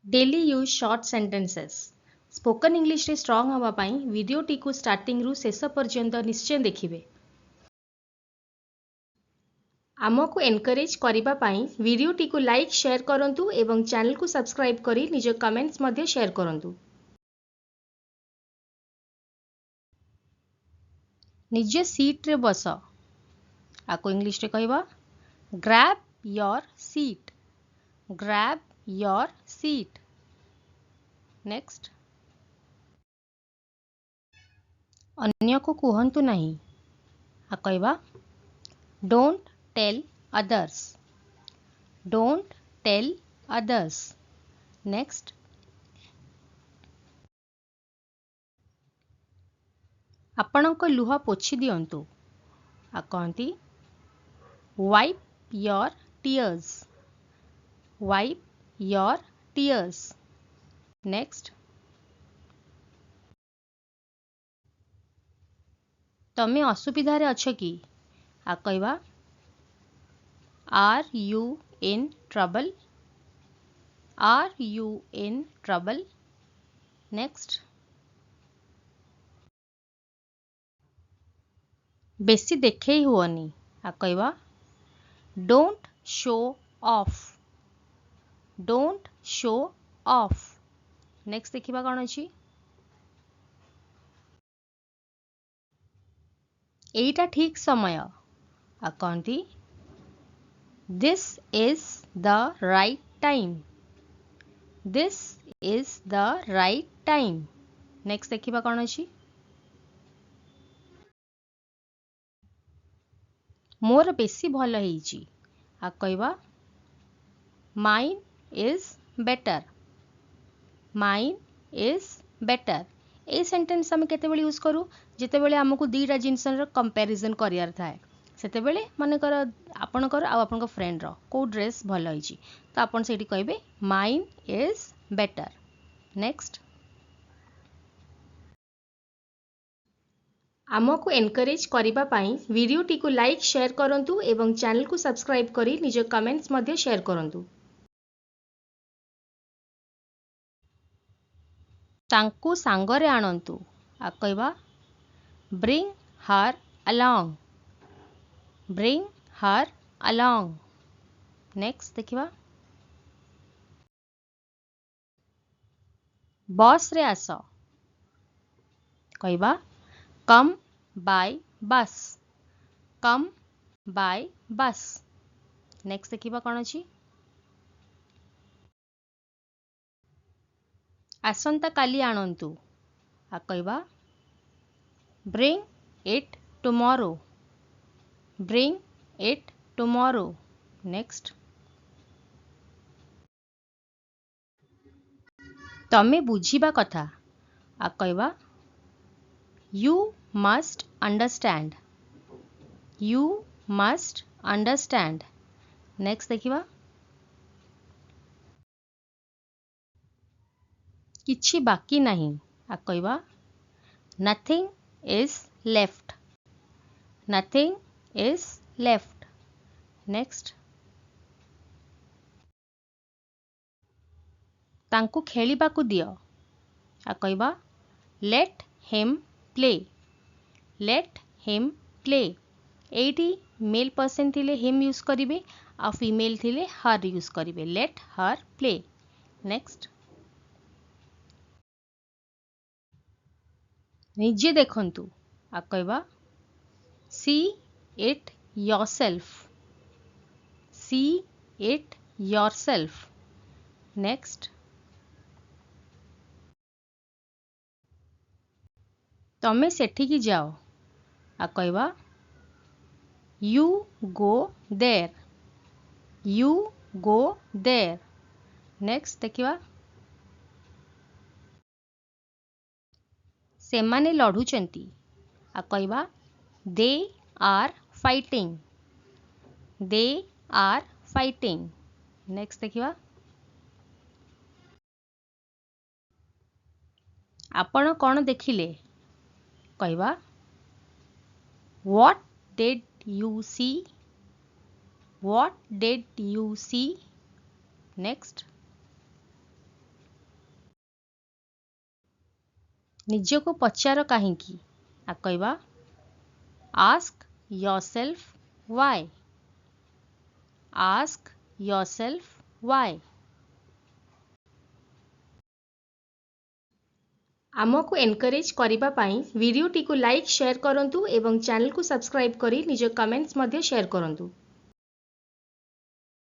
Daily use short sentences spoken English रे strong हवा पाई video T को स्टार्टिंग रु शेष पर्यंत निश्चय देखिबे। आमको एनकरेज करिबा पाई वीडियो टी को लाइक शेयर करंतु एवं चैनल को सब्सक्राइब करी निज कमेंट्स मध्ये शेयर करंतु। निज सीट रे बस आको इंग्लिश रे कहबा grab your seat. Grab your seat. Next अन्य को कहंतु नहीं आ कहबा don't tell others. Don't tell others. Next आपणक लुह पोछि दियंतु आ कहंती wipe your tears. Wipe your tears. Next तमे असुविधा रे अछ कि आ कहबा are you in trouble. Are you in trouble. Next बेसी देखे हुअनी आ कहबा don't show off. Don't show off. Next देखिबा कौन अछि एटा ठीक समय आ कहती this is the right time. This is the right time. Next देखिबा कौन अछि मोर बेसी भल हेइची आ कहबा mine is better. Mine is better. A sentence हम केतेबेले यूज करू जेतेबेले हमकु दीटा जिनसर कंपैरिजन करियार थाए सेतेबेले मानेकर आपणकर आ आपणक फ्रेंड रो को ड्रेस भल होइची तो आपन सेठी कहबे माइन इज बेटर। नेक्स्ट आमको एनकरेज करिबा पाई वीडियो टी को लाइक शेयर करंतु एवं चैनल को सब्सक्राइब करी निज कमेंट्स मध्ये शेयर करंतु। तांकु सांगरे आणंतु आ कहबा bring her along. Bring her along. Next देखिबा बस रे आस कहबा कम बाय बस। कम बाय बस। नेक्स्ट देखिबा कौन अछि आसंता काली आणंतु आ कहबा bring it tomorrow. Bring it tomorrow. Next तमे बुझीबा कथा आ कहबा you must understand. You must understand. Next देखिबा किछि बाकी नहीं आ कहबा nothing is left. Nothing is left. Next तांकु खेलिबा को दियो आ कहबा let him play. Let him play. एटी मेल पर्सन थिले हिम यूज करिवे आ फीमेल थिले हर यूज करिवे लेट हर प्ले। नेक्स्ट निजे देखंतु आ कहबा सी eat yourself. See eat yourself. Next तमे सेठी की जाओ आ कहबा you go there. You go there. Next देखिबा सेमाने लढुचंती आ कहबा they are fighting. They are fighting. Next देखिबा आपण कौन देखिले कहबा what did you see. What did you see. Next ନିଜକୁ ପଚାର କାହିଁକି କହିବା ask yourself why. ask yourself why. ଆମକୁ ଏନକରେଜ୍ କରିବା ପାଇଁ ଭିଡ଼ିଓଟିକୁ ଲାଇକ୍ ସେୟାର କରନ୍ତୁ ଏବଂ ଚ୍ୟାନେଲକୁ ସବସ୍କ୍ରାଇବ୍ କରି ନିଜ କମେଣ୍ଟସ୍ ମଧ୍ୟ ସେୟାର କରନ୍ତୁ।